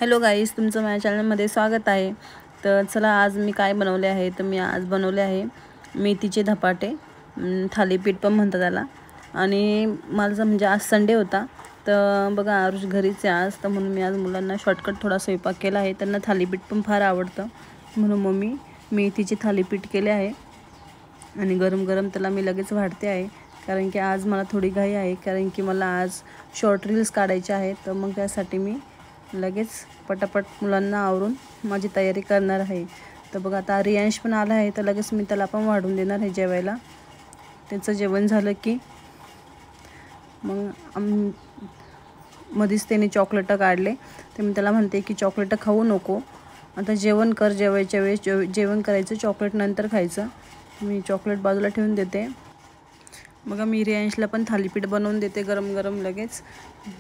Hello गाईस, तुमचं माझ्या चॅनलमध्ये स्वागत आहे। तर चला, आज मी काय बनवले आहे तर मी आज बनवले आहे मेथीचे धपाटे, थालीपीठ पण म्हणतात त्याला। आणि माझा म्हणजे आज संडे होता, तर बघा आरुष घरीच आहे आज, तर म्हणून मी आज मुलांना शॉर्टकट थोडा स्वयंपाक केला आहे। त्यांना थालीपीठ पण फार आवडतं, म्हणून मग मी मेथीचे थालीपीठ केले आहे आणि गरम गरम त्याला मी लगेच वाढते आहे, कारण की आज मला थोडी घाई आहे, कारण की मला आज शॉर्ट रील्स काढायचे आहेत। तर मग त्यासाठी मी लगेच पटापट मुलांना आवरून माझी तयारी करणार आहे। तर बघा आता रियांश पण आला आहे, तर लगेच मी त्याला पण वाढून देणार आहे जेवायला। त्याचं जेवण झालं की मग मध्येच त्याने चॉकलेटं काढले, तर मी त्याला म्हणते की चॉकलेटं खाऊ नको, आता जेवण कर, जेवायच्या वेळेस जेवण करायचं, चॉकलेट नंतर खायचं। मी चॉकलेट बाजूला ठेवून देते। बघा मी रियांशला पण थालीपीठ बनवून देते गरम गरम लगेच,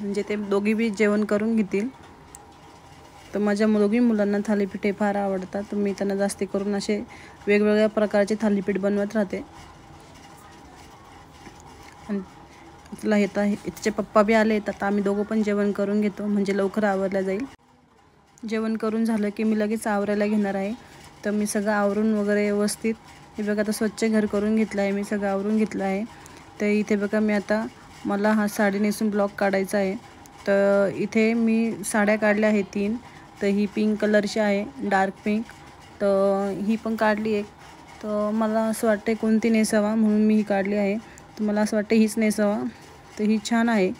म्हणजे ते दोघी बी जेवण करून घेतील। तर माझ्या दोघी मुलांना थालीपीठ फार आवडतात, तर मी त्यांना जास्त करून असे वेगवेगळ्या प्रकारचे थालीपीठ बनवत राहते। आणि तुला तिचे पप्पा बी आले, तर आम्ही दोघं पण जेवण करून घेतो, म्हणजे लवकर आवरलं जाईल। जेवण करून झालं की मी लगेच आवरायला घेणार आहे। तर मी सगळं आवरून वगैरे व्यवस्थित, हे बघा आता स्वच्छ घर करून घेतलं आहे, मी सगळं आवरून घेतलं आहे। तर इथे बघा मी आता मला हा साडी नेसून ब्लॉग काढायचा आहे। तर इथे मी साड्या काढल्या आहेत 3, तर ही पिंक कलरची आहे, डार्क पिंक, तर ही पण काढली एक। तर मला असं वाटतं कोणती नेसावा, म्हणून मी ही काढली आहे। तर मला असं वाटतं हीच नेसावा, तर ही छान आहे,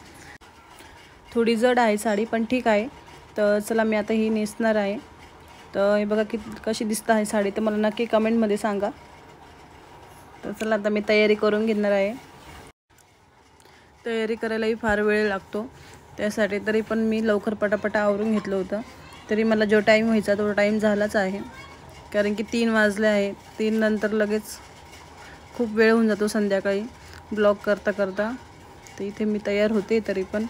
थोडी जड आहे साडी पण ठीक आहे। तर चला मी आता ही नेसणार आहे। तर हे बघा कशी दिसत आहे साडी, तर मला नक्की कमेंटमध्ये सांगा। तर चला आता मी तयारी करून घेणार आहे। तयारी करायलाही फार वेळ लागतो, त्यासाठी तरी पण मी लवकर पटापटा आवरून घेतलं होतं। तरी मला जो टाईम व्हायचा तो टाईम झालाच आहे, कारण की 3 वाजले आहे। 3 नंतर लगेच खूप वेळ होऊन जातो संध्याकाळी ब्लॉग करता करता। तर इथे मी तयार होते तरी पण,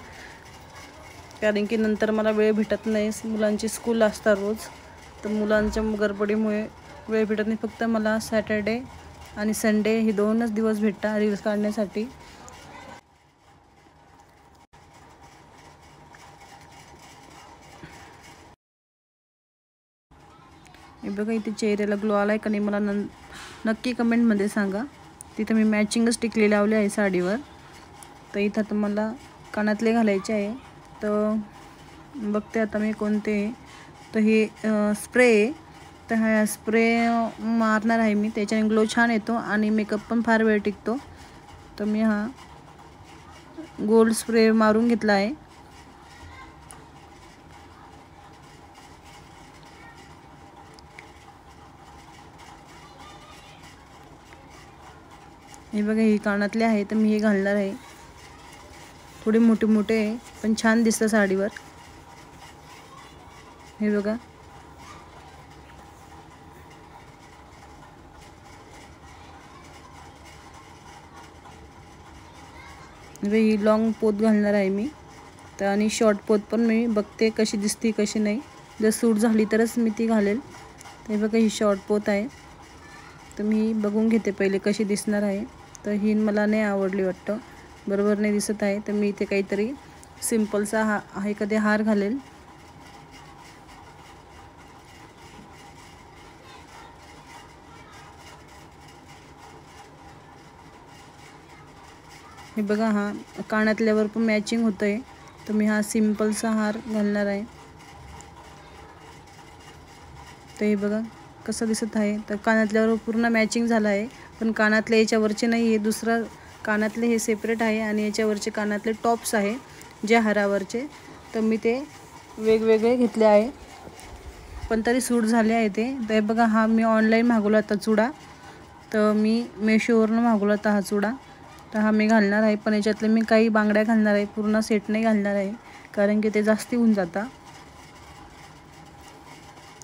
कारण की नंतर मला वेळ भेटत नाही, मुलांची स्कूल असतात रोज, तर मुलांच्या गडबडीमुळे वेळ भेटत नाही। फक्त मला सॅटर्डे आणि संडे हे 2च दिवस भेटतात रील्स काढण्यासाठी। हे बघा इथे चेहऱ्याला ग्लो आला आहे का नाही मला नक्की कमेंटमध्ये सांगा। तिथं मी मॅचिंगच टिकली लावली आहे साडीवर। तर इथं तर मला कानातले घालायचे आहे, तर बघते आता मी कोणते। तर हे स्प्रे, तर हा स्प्रे मारणार आहे मी, त्याच्याने ग्लो छान येतो आणि मेकअप पण फार वेळ टिकतो। तर मी हा गोल्ड स्प्रे मारून घेतला आहे। हे बघा ही कानातले आहे, तर मी हे घालणार आहे, थोडे मोठे मोठे आहे पण छान दिसतं साडीवर। हे बघा ही लॉंग पोत घालणार आहे मी, तर आणि शॉर्ट पोत पण मी बघते कशी दिसते कशी नाही, जर सूट झाली तरच मी ती घालेल। तर बघा ही शॉर्ट पोत आहे, तर मी बघून घेते पहिले कशी दिसणार आहे। तर ही मला नाही आवडली वाटतं, बरोबर नाही दिसत आहे, तर मी इथे काहीतरी सिम्पलचा एखादी हार घालेल। हे बघा हा कानातल्यावर पण मॅचिंग होतं आहे, तर मी हा सिम्पलचा हार घालणार आहे। तर हे बघा कसं दिसत आहे, तर कानातल्यावर पूर्ण मॅचिंग झालं आहे, पण कानातले याच्यावरचे नाही आहे, दुसरं कानातले हे सेपरेट आहे आणि याच्यावरचे कानातले टॉप्स आहे जे हारावरचे, तर मी ते वेगवेगळे घेतले आहे, पण तरी सूट झाले आहे ते। तर हे बघा हा मी ऑनलाईन मागवला होता चुडा, तर मी मेशोवरून मागवला होता हा चुडा, तर हा मी घालणार आहे। पण याच्यातले मी काही बांगड्या घालणार आहे, पूर्ण सेट नाही घालणार आहे, कारण की ते जास्ती होऊन जातं।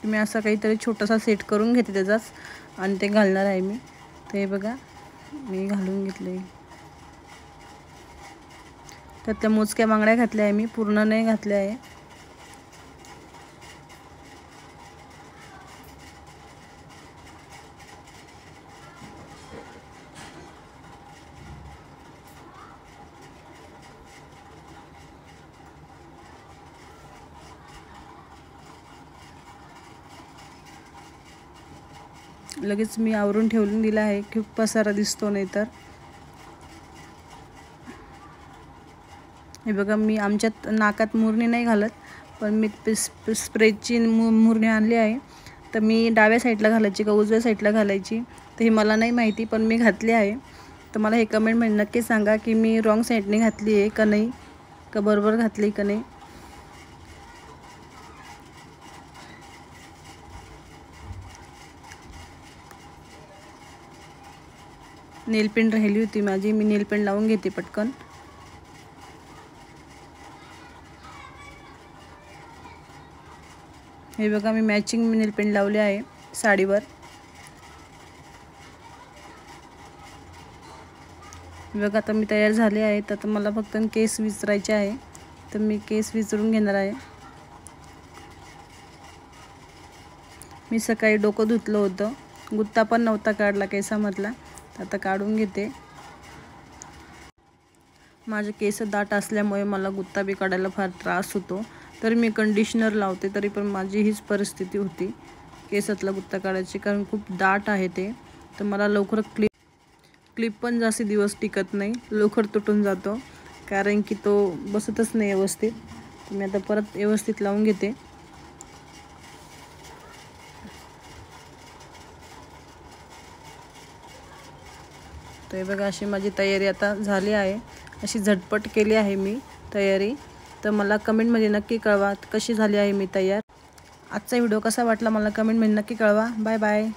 मी असा काहीतरी छोटासा सेट करून घेते त्याचाच, आणि ते घालणार आहे मी। तर हे बघा मी घालून घेतले, त्यातल्या मोजक्या बांगड्या घातल्या आहे मी, पूर्ण नाही घातल्या आहे। लगेच मी आवरून ठेवून दिला आहे, खूप पसारा दिसतो नाही तर. हे बघा, मी आमच्यात नाकात मुरणी नाही घालत, पण मी स्प्रेची मुरणी आणली आहे. तर मी डाव्या साईडला घालायची का उजव्या साईडला घालायची तर हे मला नाही माहिती, पण मी घातली आहे. तर मला हे कमेंटमध्ये नक्की सांगा की मी रॉंग साईडने घातली आहे का नाही, का बरोबर घातली का नाही. नेलपेंट राहिली होती माझी, मी नेलपेंट लावून घेते पटकन. हे बघा, मी मॅचिंग नेलपेंट लावले आहे साडीवर. बघा, आता मी तयार झाले आहे. तर आता मला फक्त केस विचरायचे आहे, तर मी केस विचरून घेणार आहे. मी सकाळी डोकं धुतलं होतं, गुत्ता पण नव्हता काढला केसामधला, तर आता काढून घेते. माझे केस दाट असल्यामुळे मला गुत्ता बी काढायला फार त्रास होतो. तर मी कंडिशनर लावते, तरी पण माझी हीच परिस्थिती होती केसातला गुत्ता काढायची, कारण खूप दाट आहे ते. तर मला लवकर क्लिप पण जास्त दिवस टिकत नाही, लवकर तुटून जातो, कारण की तो बसतच नाही व्यवस्थित. तर मी आता परत व्यवस्थित लावून घेते. तर बघा, अशी माझी तयारी आता झाली आहे. अशी झटपट केली आहे मी तयारी. तर मला कमेंटमध्ये नक्की कळवा कशी झाली आहे मी तयार. आजचा व्हिडिओ कसा वाटला मला कमेंटमध्ये नक्की कळवा. Bye bye.